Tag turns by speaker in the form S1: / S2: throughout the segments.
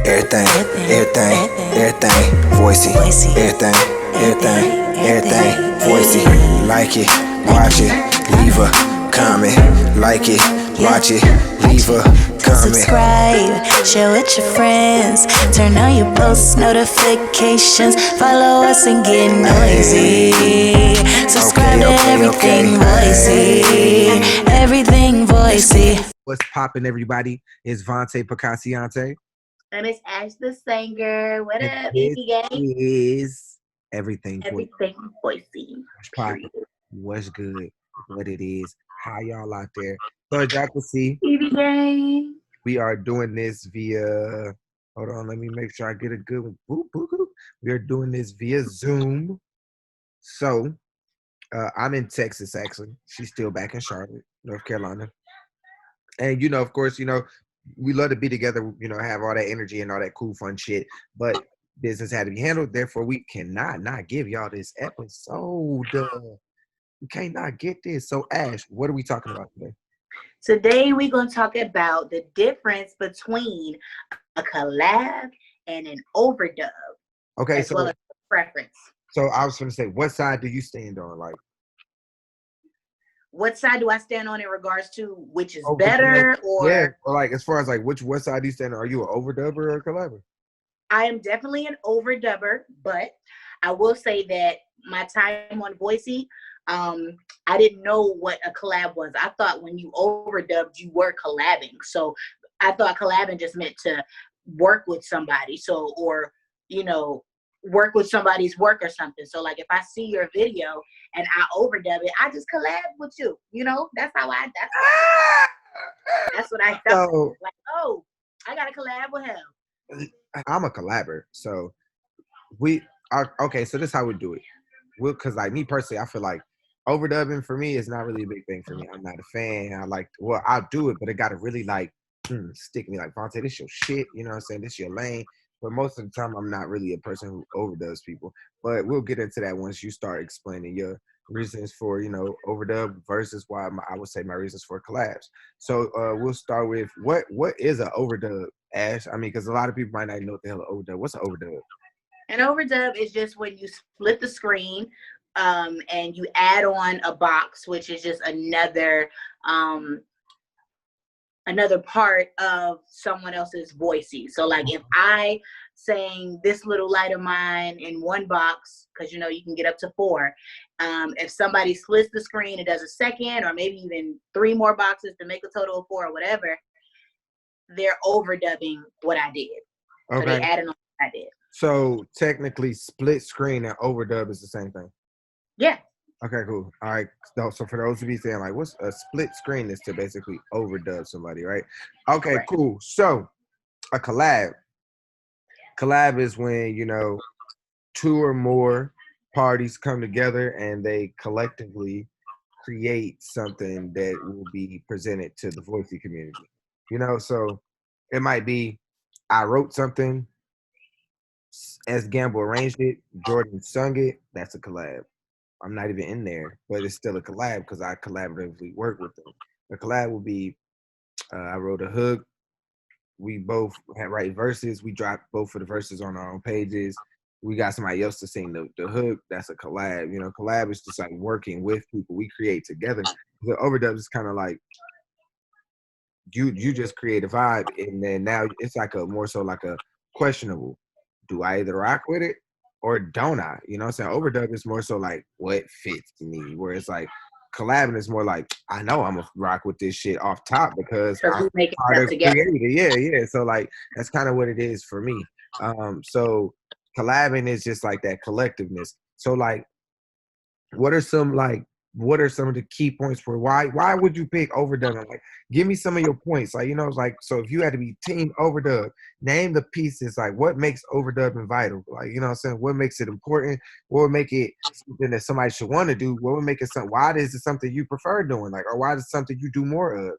S1: Everything, everything, Voisey. Everything, Voisey. Like it, watch it, leave a comment. Like it, watch it, leave a comment.
S2: Subscribe, share with your friends, turn on your post notifications, follow us and get noisy. Subscribe to everything Voisey, everything Voisey.
S3: What's poppin', everybody? It's Vonte Picassionte.
S4: And it's Ash the Singer. What up,
S3: This
S4: Evie Gang?
S3: is everything.
S4: Everything Voisey.
S3: What's poppin'? What's good? What it is? How y'all out there? So as y'all can see,
S4: Evie Gang.
S3: we are doing this via. Hold on, let me make sure I get a good one. Boop, boop, boop. We are doing this via Zoom. So I'm in Texas, actually. She's still back in Charlotte, North Carolina. And, of course, we love to be together, have all that energy and all that cool, fun shit. But business had to be handled. Therefore, we cannot not give y'all this episode. We can't not get this. So, Ash, what are we talking about today?
S4: Today, we're going to talk about the difference between a collab and an overdub.
S3: Okay,
S4: as well as preference.
S3: So, I was going to say, what side do you stand on? Like,
S4: what side do I stand on in regards to which is better, or
S3: like as far as like what side do you stand on? Are you an overdubber or a collaborator?
S4: I am definitely an overdubber, but I will say that my time on Voisey, I didn't know what a collab was. I thought when you overdubbed, you were collabing. So I thought collabing just meant to work with somebody. So, or work with somebody's work or something. So like if I see your video and I overdub it, I just collab with you. That's what I felt.
S3: So,
S4: like, oh, I gotta collab with him.
S3: I'm a collaborator. So we are okay, so this is how we do it. Because like me personally, I feel like overdubbing for me is not really a big thing for me. I'm not a fan. I'll do it, but it gotta really like stick me like Vonte, this your shit, you know what I'm saying? This your lane. But most of the time, I'm not really a person who overdubs people. But we'll get into that once you start explaining your reasons for, overdub versus why I would say my reasons for collabs. So we'll start with what is an overdub, Ash? I mean, because a lot of people might not know what the hell an overdub. What's an overdub?
S4: An overdub is just when you split the screen and you add on a box, which is just another part of someone else's Voisey. So like if I sang This Little Light of Mine in one box, because you can get up to 4, if somebody splits the screen and does a second or maybe even 3 more boxes to make a total of 4 or whatever, they're overdubbing what I did.
S3: Okay.
S4: So they added on what I did.
S3: So technically split screen and overdub is the same thing?
S4: Yeah.
S3: Okay, cool. All right. So for those of you saying like, what's a split screen is to basically overdub somebody, right? Okay,
S4: Correct.
S3: Cool. So a collab is when, 2 or more parties come together and they collectively create something that will be presented to the Voisey community. So it might be I wrote something, as Gamble arranged it, Jordan sung it, that's a collab. I'm not even in there, but it's still a collab because I collaboratively work with them. The collab will be, I wrote a hook. We both had write verses. We dropped both of the verses on our own pages. We got somebody else to sing the hook. That's a collab. Collab is just like working with people. We create together. The overdubs is kind of like you just create a vibe, and then now it's like more so like a questionable. Do I either rock with it or don't I? You know what I'm saying? Overdub is more so like what fits me, where it's like collabing is more like I know I'm gonna rock with this shit off top because I'm part of creating it. Yeah. So like that's kind of what it is for me. So collabing is just like that collectiveness. So like, what are some of the key points for why would you pick overdubbing? Like, give me some of your points. Like, like, so if you had to be team overdub, name the pieces, like what makes overdubbing vital? Like, you know what I'm saying? What makes it important? What would make it something that somebody should want to do? What would make it something? Why is it something you prefer doing? Like, or why is it something you do more of?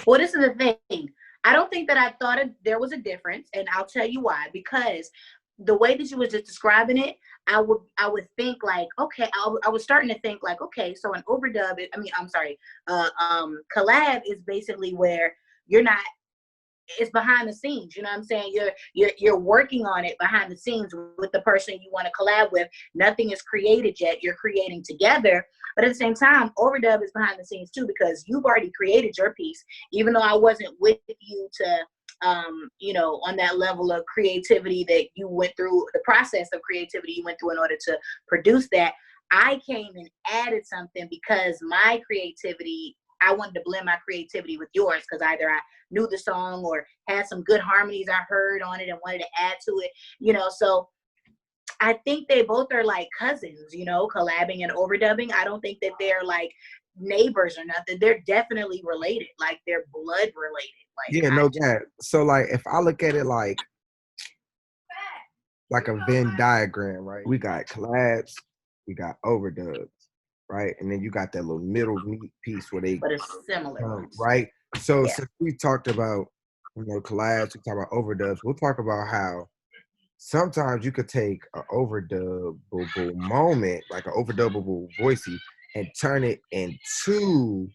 S4: Well, this is the thing. I don't think that I thought there was a difference, and I'll tell you why. Because the way that you was just describing it, I would think like, okay, I was starting to think like, okay, so an overdub, collab is basically where you're not it's behind the scenes. You know what I'm saying? You're working on it behind the scenes with the person you want to collab with. Nothing is created yet. You're creating together. But at the same time, Overdub is behind the scenes too, because you've already created your piece. Even though I wasn't with you to you know, on that level of creativity that you went through, the process of creativity you went through in order to produce that, I came and added something because my creativity, I wanted to blend my creativity with yours, because either I knew the song or had some good harmonies I heard on it and wanted to add to it, you know. So I think they both are like cousins, you know, collabing and overdubbing. I don't think that they're like neighbors or nothing. They're definitely related, like they're blood related. Like,
S3: Yeah, no doubt. So like if I look at it like a Venn diagram, right? We got collabs, we got overdubs, right? And then you got that little middle meat piece where they
S4: but it's similar.
S3: right? So
S4: Yeah.
S3: since we talked about, you know, collabs, we talk about overdubs, we'll talk about how sometimes you could take an overdubbable moment, like an overdubbable Voisey, and turn it into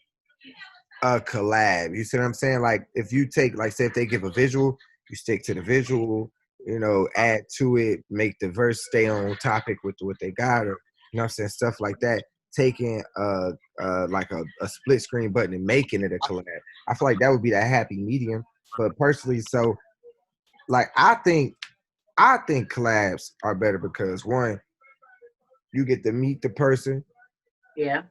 S3: a collab. You see what I'm saying? Like if you take, like say if they give a visual, you stick to the visual, you know, add to it, make the verse stay on topic with what they got, or you know what I'm saying, stuff like that. Taking like a split screen button and making it a collab. I feel like that would be that happy medium. But personally, so like I think collabs are better because one, you get to meet the person.
S4: Yeah.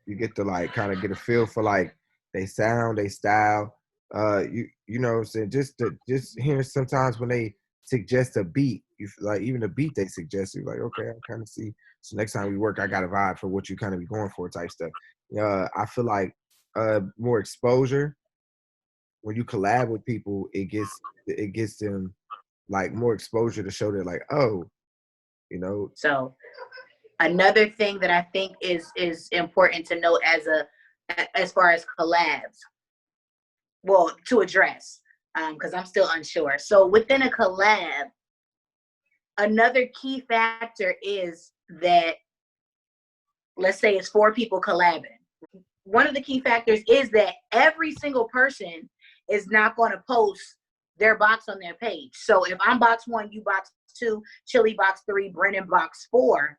S3: You get to like kind of get a feel for like they sound, they style. You know what I'm saying? Just hearing sometimes when they suggest a beat, you feel like even the beat they suggest, you're like, okay, I kind of see. So next time we work, I got a vibe for what you kind of be going for type stuff. I feel like more exposure when you collab with people, it gets them like more exposure to show that like, oh, you know.
S4: So another thing that I think is important to note as far as collabs, well, to address, because I'm still unsure. So within a collab, another key factor is that, let's say it's 4 people collabing. One of the key factors is that every single person is not going to post their box on their page. So if I'm box 1, you box 2, Chili box 3, Brennan box 4,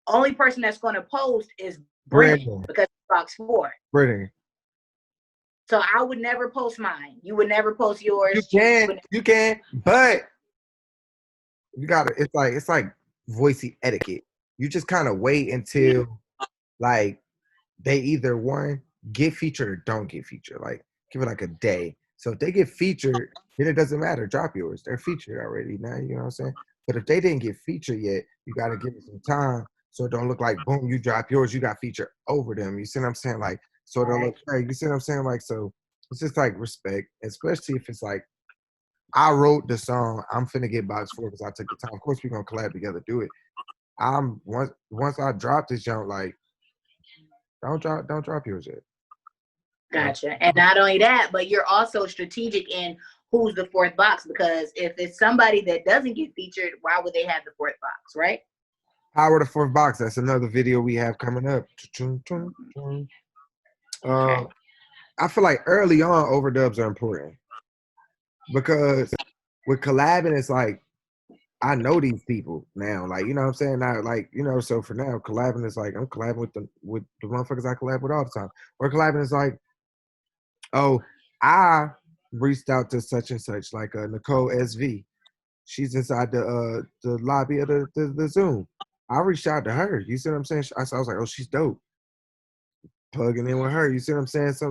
S4: only person that's going to post is Brennan because it's box 4.
S3: Brennan.
S4: So I would never post mine. You would never post yours.
S3: You can, but you gotta. It's like Voisey etiquette. You just kind of wait until like they either one get featured or don't get featured. Like give it like a day. So if they get featured, then it doesn't matter. Drop yours. They're featured already now. You know what I'm saying? But if they didn't get featured yet, you gotta give it some time so it don't look like boom, you drop yours, you got featured over them. You see what I'm saying? Like so it don't look like, you see what I'm saying? Like so it's just like respect, especially if it's like I wrote the song, I'm finna get box 4 because I took the time. Of course we're gonna collab together, do it. I'm once I drop this jump, like don't drop yours yet.
S4: Gotcha. And not only that, but you're also strategic in who's the 4th box, because if it's somebody that doesn't get featured, why would they have the 4th box, right?
S3: Power the 4th box. That's another video we have coming up. I feel like early on overdubs are important because with collabing, it's like I know these people now. Like, you know what I'm saying? Now, like, you know, so for now, collabing is like I'm collabing with the motherfuckers I collab with all the time. Or collabing is like, oh, I reached out to such and such, like Nicole SV. She's inside the lobby of the Zoom. I reached out to her. You see what I'm saying? I was like, oh, she's dope. Plugging in with her. You see what I'm saying? So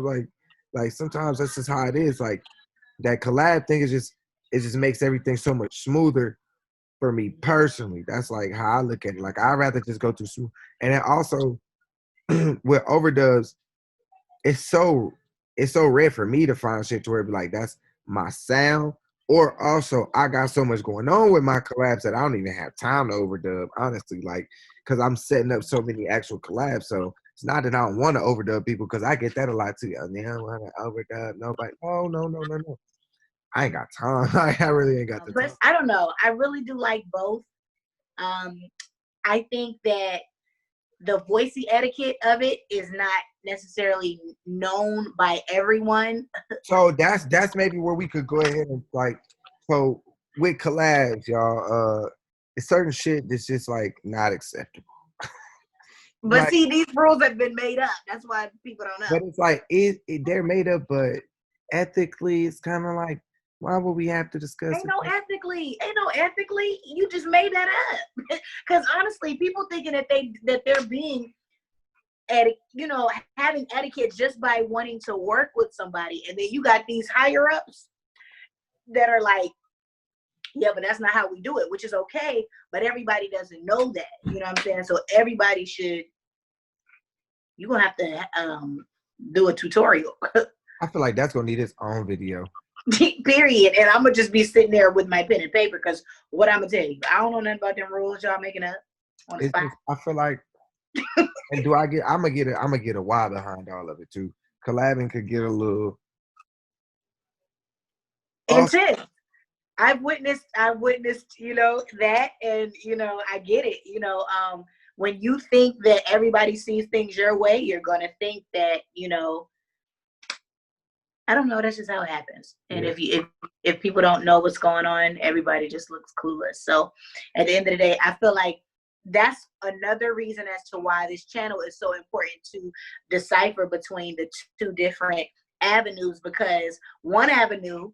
S3: like sometimes that's just how it is. Like that collab thing is just, it just makes everything so much smoother for me personally. That's like how I look at it. Like I'd rather just go through smooth. And then also with overdubs, it's so rare for me to find shit to where it be like that's my sound. Or also I got so much going on with my collabs that I don't even have time to overdub, honestly, like because I'm setting up so many actual collabs. So it's not that I don't want to overdub people, because I get that a lot too. I want to overdub nobody. No. I ain't got time. I really ain't got the time.
S4: I don't know. I really do like both. I think that the Voisey etiquette of it is not necessarily known by everyone.
S3: So that's maybe where we could go ahead and like, so with collabs, y'all, it's certain shit that's just like not acceptable.
S4: But
S3: Like,
S4: see, these rules have been made up. That's why people don't know.
S3: but it's like they're made up, but ethically, it's kind of like, why would we have to discuss
S4: Ain't
S3: it?
S4: no ethically. You just made that up. Because honestly, people thinking that they're being having etiquette just by wanting to work with somebody, and then you got these higher ups that are like, yeah, but that's not how we do it, which is okay, but everybody doesn't know that. You know what I'm saying? So everybody should. You're gonna have to do a tutorial.
S3: I feel like that's gonna need its own video.
S4: Period. And I'm gonna just be sitting there with my pen and paper, because what I'm gonna tell you, I don't know nothing about them rules y'all making up on the
S3: It's
S4: spot.
S3: just, I feel like, and I'm gonna get a why behind all of it too. Collabing could get a little
S4: Intense. I've witnessed, that, and I get it. When you think that everybody sees things your way, you're gonna think that, I don't know, that's just how it happens. And
S3: yeah.
S4: if people don't know what's going on, everybody just looks clueless. So at the end of the day, I feel like that's another reason as to why this channel is so important to decipher between the two different avenues, because one avenue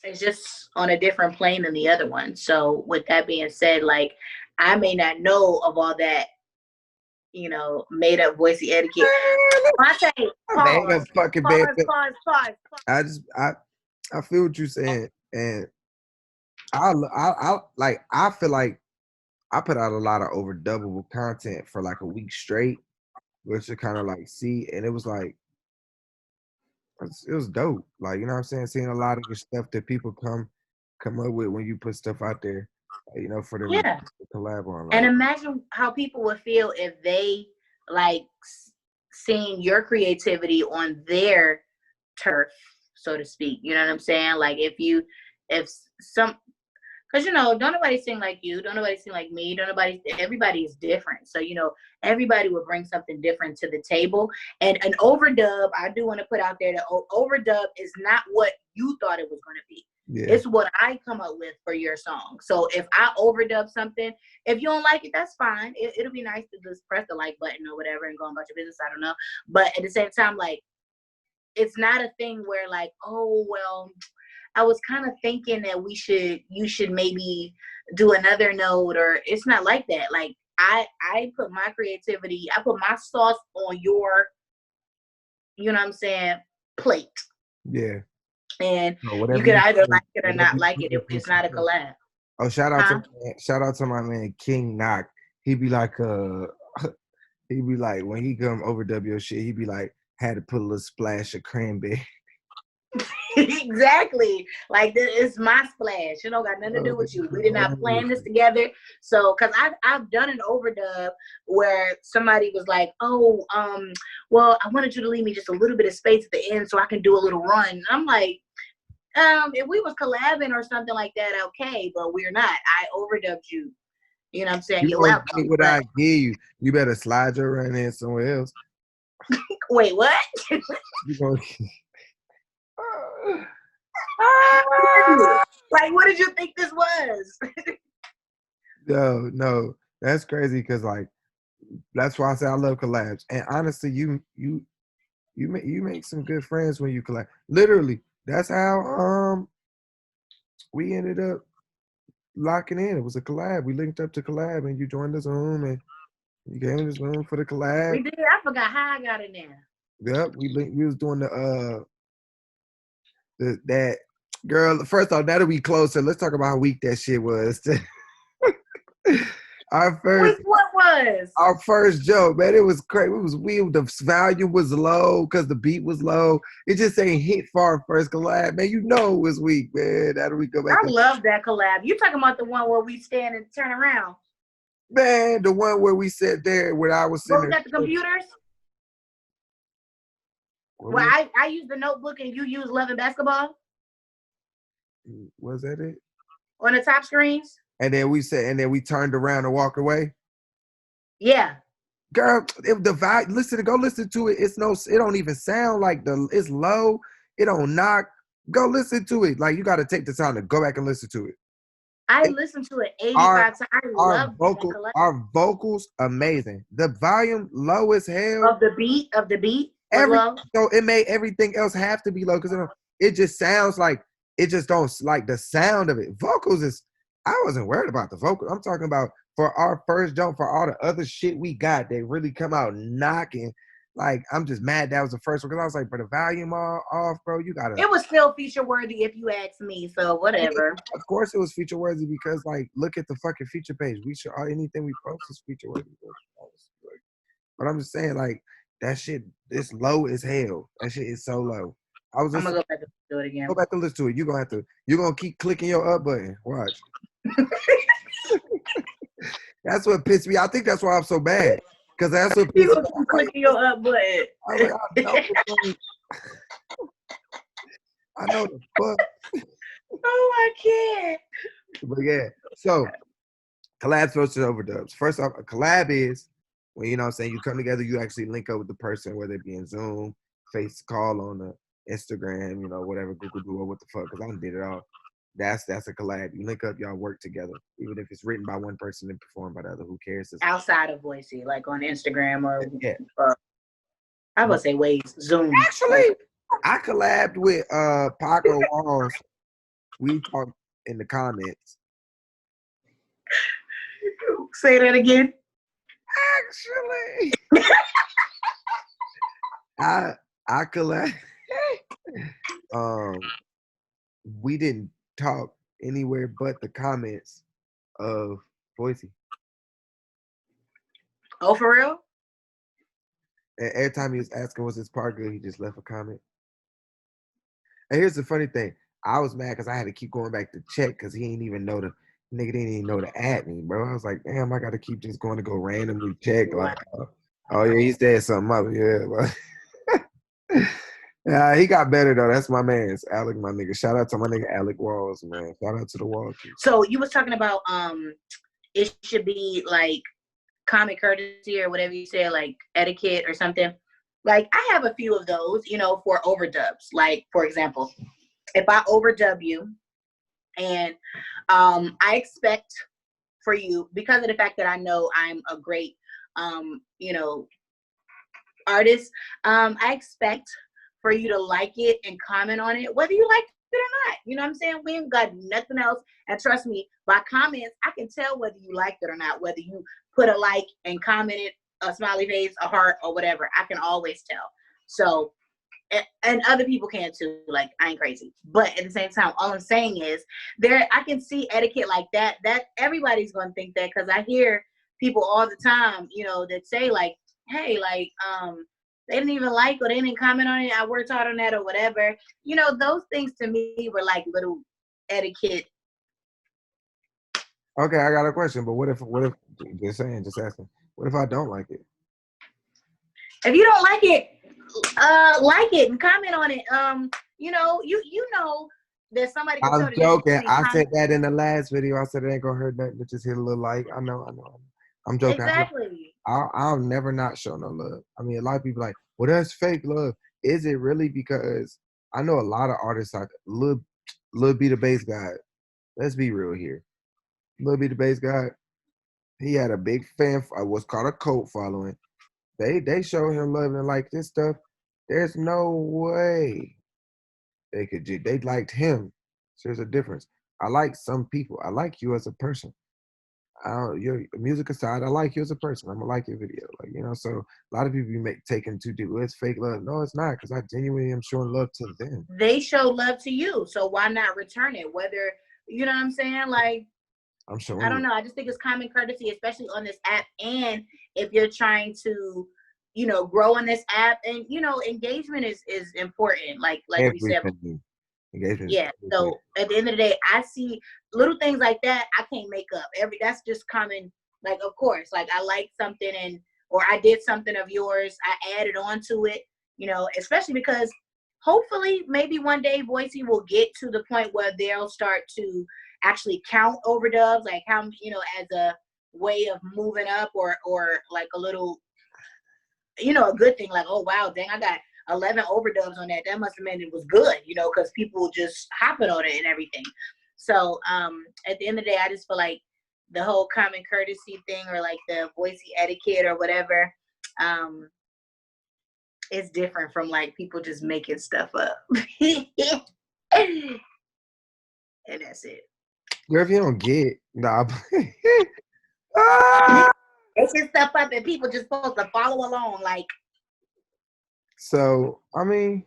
S4: is just on a different plane than the other one. So with that being said, like, I may not know of all that, made up Voisey etiquette. Vonte,
S3: Made up fucking bed.
S4: pause.
S3: I feel what you're saying, and I feel like I put out a lot of overdubbable content for like a week straight, which to kind of like see, and it was like it was dope. Like, you know what I'm saying? Seeing a lot of the stuff that people come up with when you put stuff out there, for them
S4: Yeah.
S3: to collab on.
S4: And
S3: Like,
S4: imagine how people would feel if they like seeing your creativity on their turf, so to speak. You know what I'm saying? Like, if some, because don't nobody sing like you, don't nobody sing like me, everybody is different. So everybody will bring something different to the table. And an overdub, I do want to put out there that overdub is not what you thought it was going to be.
S3: yeah.
S4: It's what I come up with for your song. So if I overdub something, if you don't like it, that's fine. It'll be nice to just press the like button or whatever and go on about your business. I don't know. But at the same time, like, it's not a thing where like, oh, well, I was kind of thinking that you should maybe do another note, or it's not like that. Like, I put my creativity, I put my sauce on your, you know what I'm saying, plate.
S3: Yeah.
S4: And
S3: So
S4: you can either like it or not like it. It's not a collab.
S3: Oh, shout out to my man King Knock. He be like when he come overdub your shit, he be like, had to put a little splash of cranberry.
S4: Exactly. Like, this is my splash. Got nothing to do with you. We did not plan this together. So, because I've done an overdub where somebody was like, oh, well, I wanted you to leave me just a little bit of space at the end so I can do a little run. And I'm like, if we was collabing or something like that, okay, but we're not. I overdubbed you. You know what I'm saying? You're welcome.
S3: What I give you, you better slide your run in somewhere else.
S4: Wait, what?
S3: You gonna
S4: like, what did you think this was?
S3: No, that's crazy, because like, that's why I say I love collabs. And honestly, you make some good friends when you collab. Literally, that's how we ended up locking in. It was a collab. We linked up to collab, and you joined the Zoom, and you came in the Zoom for the collab.
S4: We did. I forgot how I got in there.
S3: Yep, we was doing that girl. First off, now that we closer, let's talk about how weak that shit was. Our first joke, man, it was crazy. It was weird. The volume was low because the beat was low. It just ain't hit for our first collab, man. It was weak, man. How do we go back?
S4: I love that collab. You talking about the one where we stand and turn around?
S3: Man, the one where we sat there, where I was sitting.
S4: Where we got the computers? Well, I use the notebook and you use Love and Basketball.
S3: Was that it?
S4: On the top screens.
S3: And then we turned around and walked away.
S4: Yeah.
S3: Girl, if the vibe, go listen to it. It don't even sound like it's low. It don't knock. Go listen to it. Like, you got to take the time to go back and listen to it.
S4: I listened to it
S3: Our
S4: 85 times. I love the collab.
S3: our vocals amazing. The volume low as hell.
S4: Of the beat was
S3: Every
S4: low.
S3: so it made everything else have to be low because it just sounds like it just don't like the sound of it. Vocals is I wasn't worried about the vocals. I'm talking about for our first jump, for all the other shit we got, they really come out knocking. Like, I'm just mad that was the first one because I was like, but the volume all off, bro. You gotta.
S4: It was still feature worthy if you ask me. So whatever.
S3: Of course, it was feature worthy because, like, look at the fucking feature page. We should anything we post is feature worthy. But I'm just saying, like, that shit is low as hell. That shit is so low.
S4: I'm gonna go back and do it again.
S3: Go back and listen to it. You're gonna keep clicking your up button. Watch. That's what pissed me. I think that's why I'm so bad. Because that's what pissed me.
S4: Keep clicking your up button.
S3: I know the fuck.
S4: Oh, I can't.
S3: But yeah. So collabs versus overdubs. First off, a collab is when, you know what I'm saying, you come together, you actually link up with the person, whether it be in Zoom, face call on the Instagram, you know, whatever, Google Duo, what the fuck, because I did it all. That's a collab. You link up, y'all work together. Even if it's written by one person and performed by the other, who cares?
S4: Outside of Voisey, like on Instagram or
S3: yeah.
S4: I would say Zoom.
S3: Actually, I collabed with Paco Walls. We talked in the comments.
S4: Say that again.
S3: Actually, I collab. We didn't talk anywhere but the comments of Voisey.
S4: Oh, for real?
S3: And every time he was asking was his part good, he just left a comment. And here's the funny thing. I was mad because I had to keep going back to check because he ain't even know nigga didn't even know to add me, bro. I was like, damn, I got to keep just going to go randomly check. Like, oh yeah, he said something up. Yeah, yeah, he got better though. That's my man's Alec, my nigga. Shout out to my nigga Alec Walls, man. Shout out to the Walls.
S4: So you was talking about it should be like common courtesy or whatever you say, like etiquette or something. Like, I have a few of those, you know, for overdubs. Like, for example, if I overdub you and I expect for you, because of the fact that I know I'm a great you know, artist, I expect for you to like it and comment on it, whether you like it or not. You know what I'm saying? We ain't got nothing else. And trust me, by comments, I can tell whether you liked it or not, whether you put a like and commented a smiley face, a heart, or whatever. I can always tell. So, and other people can too. Like, I ain't crazy. But at the same time, all I'm saying is I can see etiquette like that everybody's going to think that, because I hear people all the time, you know, that say like, hey, like, they didn't even like or they didn't comment on it. I worked hard on that or whatever. You know, those things to me were like little etiquette.
S3: Okay, I got a question, but what if just asking, what if I don't like it?
S4: If you don't like it and comment on it. You know, you know that somebody can
S3: I'm joking. I said that in the last video. I said it ain't gonna hurt nothing, but just hit a little like. I know. I'm joking.
S4: Exactly.
S3: I'll never not show no love. I mean, a lot of people like, well, that's fake love. Is it really? Because I know a lot of artists like Lil B the bass guy. Let's be real here. Lil B the bass guy, he had a big fan, what's called a cult following. They show him love and like this stuff. There's no way they liked him. So there's a difference. I like some people. I like you as a person. Your music aside, I like you as a person. I'm gonna like your video, like, you know. So a lot of people taking too deep. Well, it's fake love. No, it's not, because I genuinely am showing love to them.
S4: They show love to you, so why not return it? Whether, you know what I'm saying, like,
S3: I'm showing.
S4: I don't know. I just think it's common courtesy, especially on this app, and if you're trying to, you know, grow on this app, and you know, engagement is important. Like we said.
S3: Engagement.
S4: Yeah. So at the end of the day, I see little things like that. I can't make up. That's just common. Like, of course, like I like something or I did something of yours. I added on to it, you know, especially because hopefully maybe one day Voisey will get to the point where they'll start to actually count overdubs, like how, you know, as a way of moving up or like a little a good thing. Like, oh wow, dang, I got 11 overdubs on that. That must have meant it was good, because people just hopping on it and everything. So at the end of the day, I just feel like the whole common courtesy thing, or like the Voisey etiquette or whatever, is different from like people just making stuff up. And that's it.
S3: Girl, if you don't get, nah. Ah!
S4: Making stuff up and people just supposed to follow along. Like,
S3: So, I mean,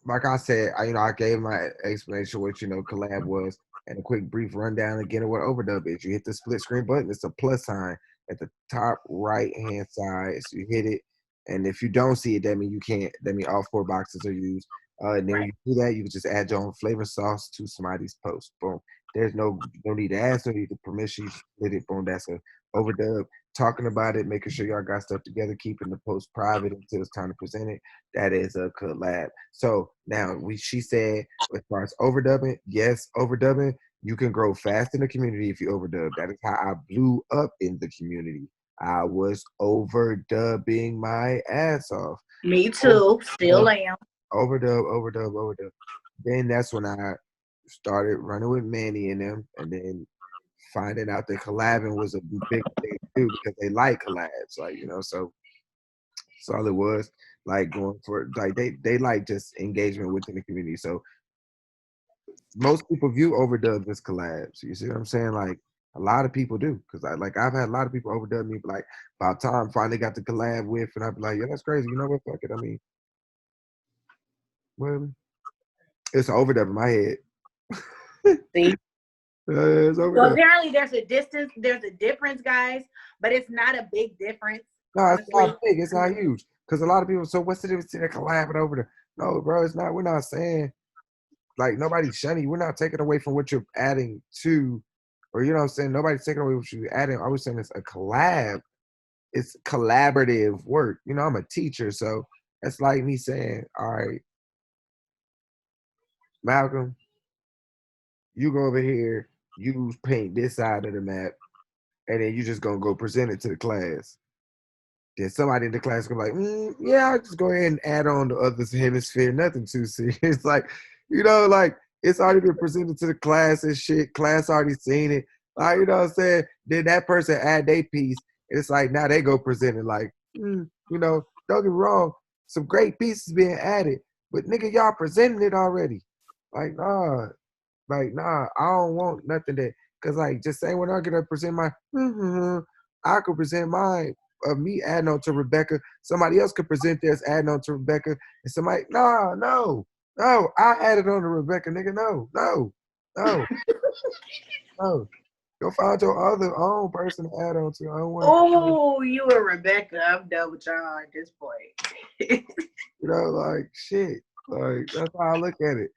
S3: like I said, I gave my explanation what collab was, and a quick brief rundown again of what overdub is. You hit the split screen button. It's a plus sign at the top right hand side. So you hit it, and if you don't see it, that means you can't. That means all 4 boxes are used. And then when you do that, you can just add your own flavor sauce to somebody's post. Boom. There's no need to ask, no need to permission. You just hit it. Boom. That's a overdub. Talking about it, making sure y'all got stuff together, keeping the post private until it's time to present it. That is a collab. So now she said, as far as overdubbing, yes, overdubbing, you can grow fast in the community if you overdub. That is how I blew up in the community. I was overdubbing my ass off.
S4: Me too. Still am.
S3: Overdub. Then that's when I started running with Manny and them, and then finding out that collabing was a big thing too, because they like collabs, like so that's all it was. Like going for like they like just engagement within the community. So most people view overdubs as collabs. You see what I'm saying? Like a lot of people do, because I've had a lot of people overdub me, like about time finally got the collab with, and I'd be like, yeah, that's crazy. You know what? Fuck it. I mean, well, it's an overdub in my head.
S4: See?
S3: It's
S4: So
S3: overdub.
S4: apparently there's a difference, guys, but it's not a big difference.
S3: No, it's not big. It's not huge. Because a lot of people, so what's the difference between a collab and overdub? No, bro, it's not. We're not saying, like, nobody's shunning you. We're not taking away from what you're adding to, or you know what I'm saying? Nobody's taking away what you're adding. I was saying it's a collab. It's collaborative work. I'm a teacher, so that's like me saying, all right, Malcolm, you go over here, you paint this side of the map, and then you just gonna go present it to the class. Then somebody in the class gonna be like, yeah, I'll just go ahead and add on the other hemisphere. Nothing too serious. Like, like it's already been presented to the class and shit. Class already seen it. Like, you know what I'm saying? Then that person add their piece. It's like now they go present it. Like, don't get me wrong, some great pieces being added, but nigga, y'all presenting it already. Like, nah, I don't want nothing that, cause like just saying when I get to present my, I could present mine of me adding on to Rebecca. Somebody else could present theirs adding on to Rebecca, and somebody, no, I added on to Rebecca, nigga, no. Go find your other own person to add on to. I don't want.
S4: Oh, you and Rebecca, I'm done with y'all at this point.
S3: Like shit. Like that's how I look at it.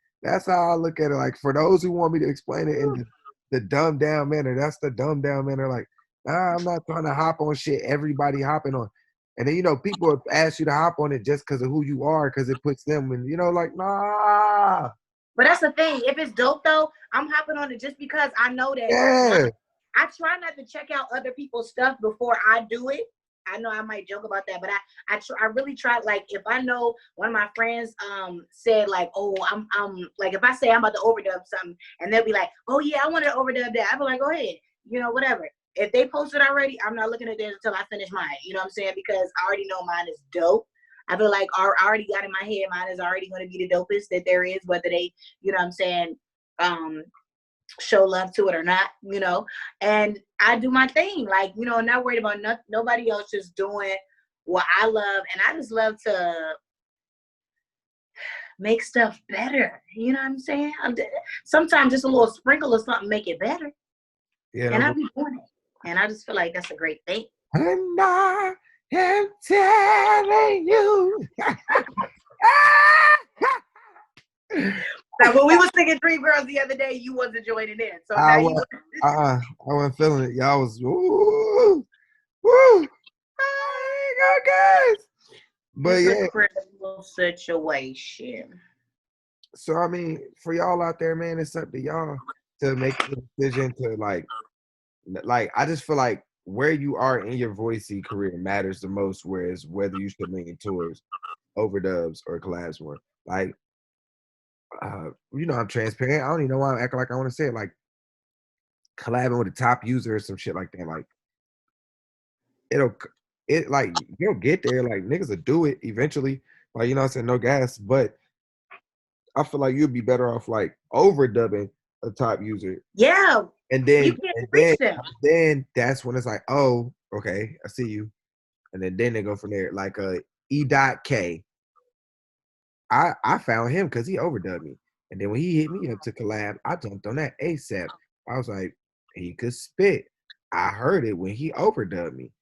S3: Like for those who want me to explain it in the dumbed down manner, that's the dumbed down manner. Like, nah, I'm not trying to hop on shit everybody hopping on. And then, people ask you to hop on it just because of who you are, because it puts them in, like, nah.
S4: But that's the thing. If it's dope, though, I'm hopping on it just because I know that.
S3: Yeah.
S4: I try not to check out other people's stuff before I do it. I know I might joke about that, but I really try. Like, if I know one of my friends said like, oh, I'm like, if I say I'm about to overdub something, and they'll be like, oh yeah, I want to overdub that, I'll be like, go ahead, whatever. If they posted already, I'm not looking at theirs until I finish mine. You know what I'm saying? Because I already know mine is dope. I feel like I already got in my head, mine is already going to be the dopest that there is, whether they, you know what I'm saying, show love to it or not, and I do my thing, like, not worried about nobody else, just doing what I love, and I just love to make stuff better, you know what I'm saying? Sometimes just a little sprinkle of something make it better, and I be doing it, and I just feel like that's a great thing.
S3: And I am telling you.
S4: Now, when we was singing Dream Girls the other day, you wasn't joining in. So now
S3: I wasn't feeling it. Y'all was woo. Guys. But yeah.
S4: Situation.
S3: So I mean, for y'all out there, man, it's up to y'all to make the decision to like I just feel like where you are in your Voisey career matters the most, whereas whether you should lean towards overdubs or collabs more. Like, I'm transparent. I don't even know why I'm acting like I want to say it. Like, collabing with a top user or some shit like that. Like, it'll, like, you'll get there. Like, niggas will do it eventually. Like, you know what I'm saying? No gas. But I feel like you'd be better off, like, overdubbing a top user.
S4: Yeah,
S3: And
S4: you
S3: then,
S4: can't
S3: and
S4: reach
S3: then,
S4: them.
S3: then that's when it's like, oh, okay, I see you. And then they go from there. Like, E.K. I found him because he overdubbed me. And then when he hit me up to collab, I jumped on that ASAP. I was like, he could spit. I heard it when he overdubbed me.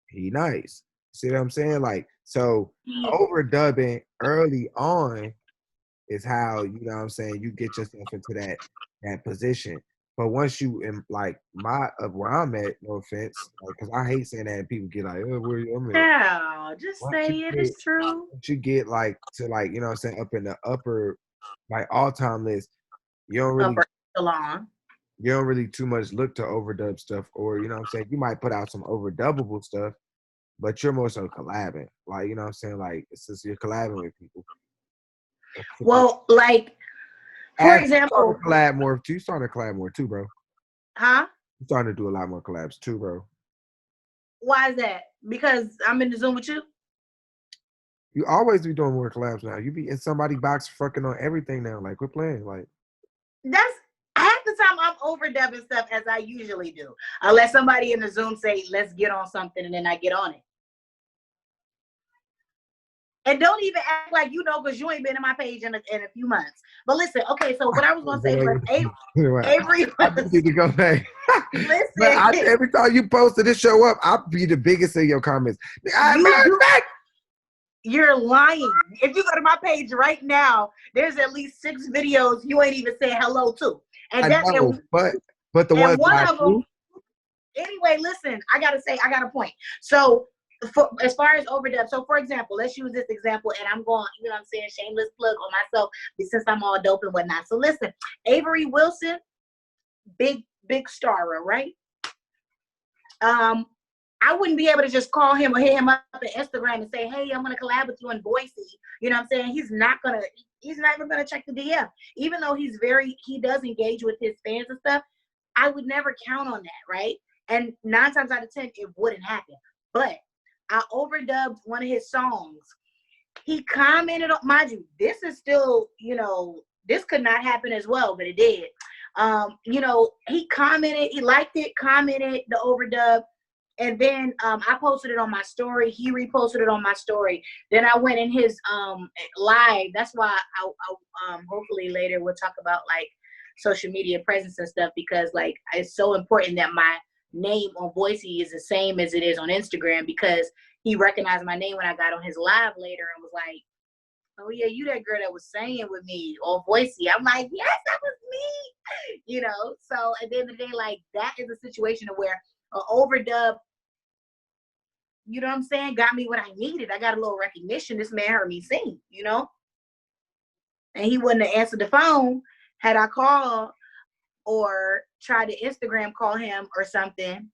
S3: He nice. See what I'm saying? Like, so overdubbing early on is how, you know what I'm saying, you get yourself into that position. But once you in like where I'm at, no offense, because I hate saying that and people get like, oh, where I'm at.
S4: Yeah, just
S3: Once
S4: say
S3: you
S4: it.
S3: get-
S4: It's true.
S3: Once you get like to like, you know what I'm saying, up in the upper like all-time list, you don't really
S4: Upper echelon.
S3: too much look to overdub stuff, or you know what I'm saying, you might put out some overdubbable stuff, but you're more so collabing. Like, you know what I'm saying? Like, it's just you're collabing with people.
S4: Well, like, for example,
S3: collab more too. You starting to collab more too, bro.
S4: huh?
S3: You starting to do a lot more collabs too, bro.
S4: Why is that? Because I'm in the Zoom with you?
S3: You always be doing more collabs now. You be in somebody box fucking on everything now. Like, quit playing. Like,
S4: That's half the time I'm overdubbing stuff as I usually do. Unless somebody in the Zoom say, let's get on something, and then I get on it. And don't even act like you know, because you ain't been in my page in a few months. But listen, okay, so what I was going to say was Avery
S3: I need to go back.
S4: Listen.
S3: But every time you post it show up, I'll be the biggest in your comments.
S4: You're lying. If you go to my page right now, there's at least 6 videos you ain't even said hello to. And
S3: I know, but the
S4: and
S3: ones
S4: one of them, anyway, listen, I got a point. So as far as overdub, so for example, let's use this example, and I'm going, you know what I'm saying, shameless plug on myself since I'm all dope and whatnot. So listen, Avery Wilson, big starer, right? I wouldn't be able to just call him or hit him up on Instagram and say, hey, I'm gonna collab with you in Voisey. You know what I'm saying? He's not even gonna check the DM. Even though he does engage with his fans and stuff, I would never count on that, right? And 9 times out of 10, it wouldn't happen. But I overdubbed one of his songs. He commented on, mind you, this is still, you know, this could not happen as well, but it did. You know, he commented, he liked it, commented the overdub. And then I posted it on my story. He reposted it on my story. Then I went in his live. That's why I hopefully later we'll talk about like social media presence and stuff, because like it's so important that my name on Voisey is the same as it is on Instagram, because he recognized my name when I got on his live later and was like, oh yeah, you that girl that was singing with me on Voisey. I'm like, yes, that was me. You know, so at the end of the day, like that is a situation where an overdub, you know what I'm saying, got me what I needed. I got a little recognition. This man heard me sing, you know? And he wouldn't have answered the phone had I called or tried to Instagram call him or something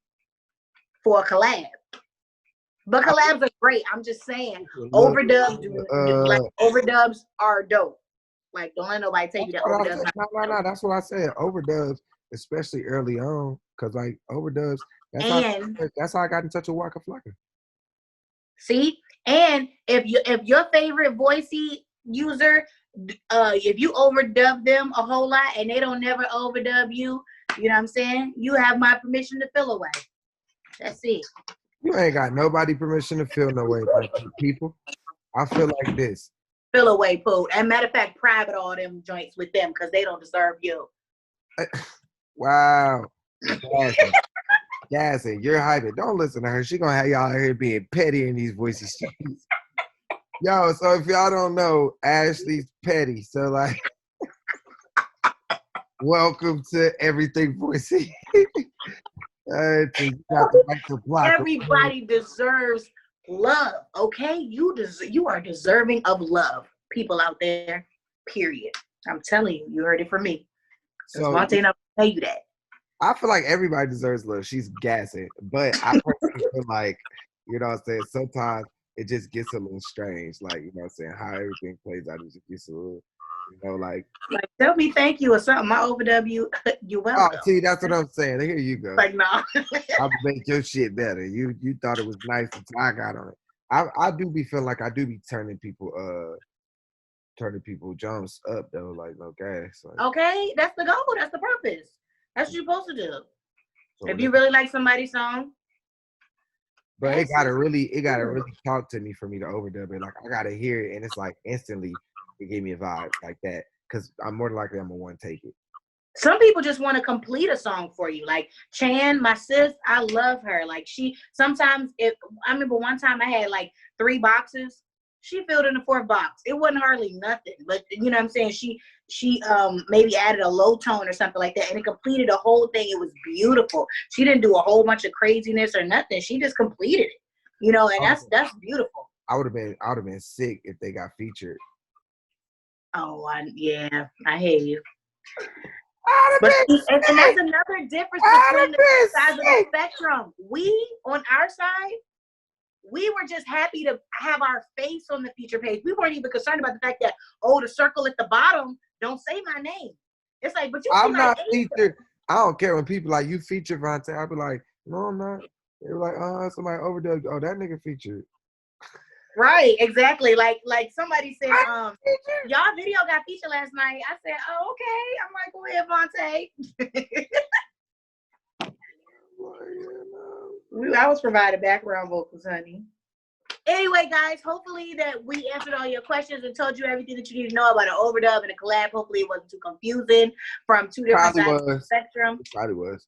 S4: for a collab. But collabs are great. I'm just saying, overdubs are dope. Like, don't let nobody tell you that overdubs.
S3: No, that's what I said. Overdubs, especially early on, because like overdubs, that's how I got in touch with Waka Flocka.
S4: See, and if your favorite Voisey user, if you overdub them a whole lot and they don't never overdub you, you know what I'm saying? You have my permission to feel away. That's it.
S3: You ain't got nobody permission to feel no way, people. I feel like this.
S4: Feel away, Pooh. And matter of fact, private all them joints with them because they don't deserve you.
S3: Wow. Gassing, you're hyping. Don't listen to her. She gonna have y'all here being petty in these Voisey streets. Yo, so if y'all don't know, Ashley's petty. So like, welcome to everything Voisey.
S4: Everybody deserves love. Okay, you are deserving of love. People out there. Period. I'm telling you, you heard it from me. So Vonte, and I'll tell you that.
S3: I feel like everybody deserves love. She's gassing, but I personally feel like, you know what I'm saying, sometimes it just gets a little strange. Like, you know what I'm saying, how everything plays out, it just gets a little, you know, like
S4: tell me thank you or something. My overdub you, you're
S3: oh,
S4: welcome.
S3: see, that's what I'm saying. Here you go.
S4: Like, no.
S3: I'll make your shit better. You thought it was nice until I got on it. I do be feeling like I do be turning people jumps up though, like no gas. Like,
S4: Okay, that's the goal. That's the purpose. That's what you're supposed to do.
S3: so
S4: If you really like somebody's song,
S3: but it gotta really talk to me for me to overdub it. Like I gotta hear it, and it's like instantly it gave me a vibe like that. Cause I'm more than likely I'm gonna want to take it.
S4: some people just want to complete a song for you. Like Chan, my sis, I love her. Like she sometimes I remember one time I had like 3 boxes. She filled in the 4th box. It wasn't hardly nothing, but you know what I'm saying? She maybe added a low tone or something like that, and it completed the whole thing. It was beautiful. She didn't do a whole bunch of craziness or nothing. She just completed it, you know, and that's beautiful.
S3: I would have been sick if they got featured.
S4: Oh, yeah, I hear you. But and that's another difference between the sides of the spectrum. We on our side, we were just happy to have our face on the feature page. We weren't even concerned about the fact that, the circle at the bottom don't say my name. It's like, but you
S3: I'm not featured. I don't care when people like, you feature Vonte. I'll be like, no, I'm not. They're like, somebody overdubbed. Oh, that nigga featured.
S4: Right, exactly. Like somebody said, y'all video got featured last night. I said, oh, okay. I'm like, go ahead, Vonte. I was providing background vocals, honey. Anyway, guys, hopefully that we answered all your questions and told you everything that you need to know about an overdub and a collab. Hopefully it wasn't too confusing from 2 different sides of the spectrum.
S3: It probably was.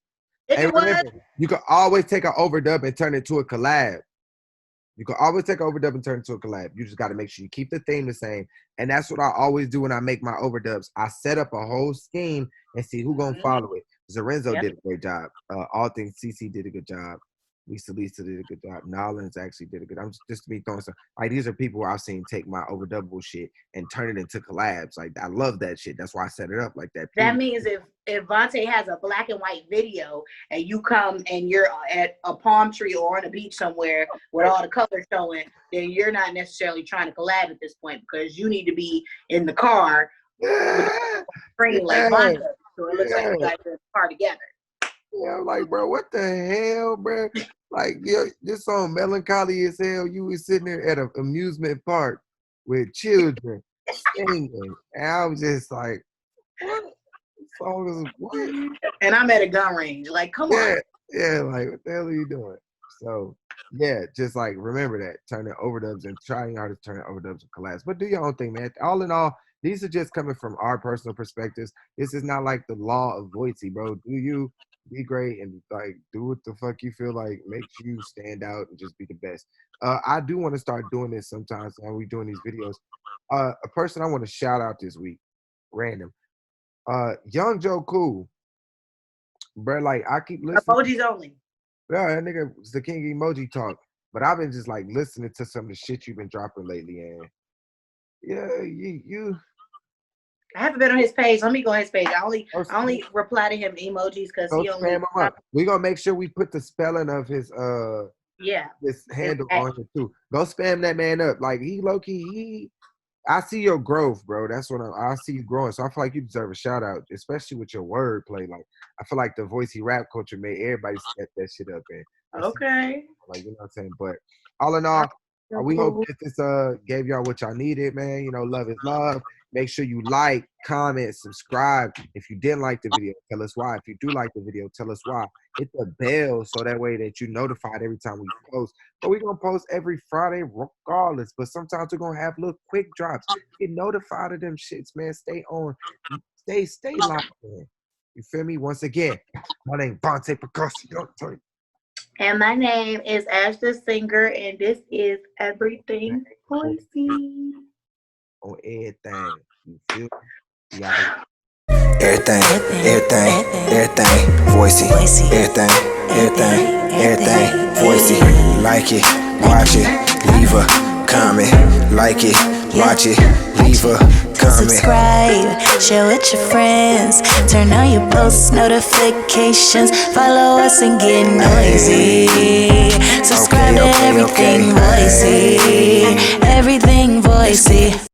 S4: If it was,
S3: remember, you can always take an overdub and turn it into a collab. You can always take an overdub and turn it into a collab. You just got to make sure you keep the theme the same. And that's what I always do when I make my overdubs. I set up a whole scheme and see who's going to follow it. Zorenzo did a great job. All Things CC did a good job. Lisa did a good job. Nolans actually did a good job. I'm just to be throwing stuff. Like, these are people who I've seen take my overdubbable shit and turn it into collabs. Like, I love that shit. That's why I set it up like that.
S4: That means if Vonte has a black and white video and you come and you're at a palm tree or on a beach somewhere with all the colors showing, then you're not necessarily trying to collab at this point because you need to be in the car with the screen like Vonte. So it looks like you guys are in the car together.
S3: Yeah, I'm like, bro, what the hell, bro? Like, this song melancholy as hell. You was sitting there at an amusement park with children singing, and I was just like, what? This song is what?
S4: And I'm at a gun range. Like, come on.
S3: Yeah, like, what the hell are you doing? So, yeah, just like remember that. Turn it overdubs and trying hard to turn it overdubs and collabs. But do your own thing, man. All in all, these are just coming from our personal perspectives. This is not like the law of Voisey, bro. Do you be great and like do what the fuck you feel like makes you stand out and just be the best. I do want to start doing this sometimes when we doing these videos. A person I want to shout out this week, random. Young Joe Cool. Bro, like I keep listening.
S4: Emojis only.
S3: Yeah, that nigga was the king of emoji talk. But I've been just like listening to some of the shit you've been dropping lately, and yeah, you
S4: I haven't been on his page. Let me go on his page. I only reply to him emojis because he only.
S3: Spam him up. We're gonna make sure we put the spelling of his his handle on it too. Go spam that man up. Like he low key, I see your growth, bro. That's what I see you growing. So I feel like you deserve a shout out, especially with your wordplay. Like I feel like the Voisey rap culture made everybody step that shit up and
S4: okay.
S3: Like, you know what I'm saying? But all in all, we hope that this gave y'all what y'all needed, man. You know, love is love. Make sure you like, comment, subscribe. If you didn't like the video, tell us why. If you do like the video, tell us why. Hit the bell so that way that you're notified every time we post. But we're going to post every Friday regardless. But sometimes we're going to have little quick drops. Get notified of them shits, man. Stay on. Stay locked in. You feel me? Once again, my name is Vonte Picassionte.
S4: And my name is Ash the Singer, and this is Everything Voisey.
S3: On everything. You feel me? Yeah.
S1: Everything, Voisey. Everything, Voisey. Like it, watch it, leave a comment. Like it, watch it, leave a comment. comment,
S2: subscribe, share with your friends, turn on your post notifications, follow us and get noisy. Subscribe to everything Voisey, everything Voisey.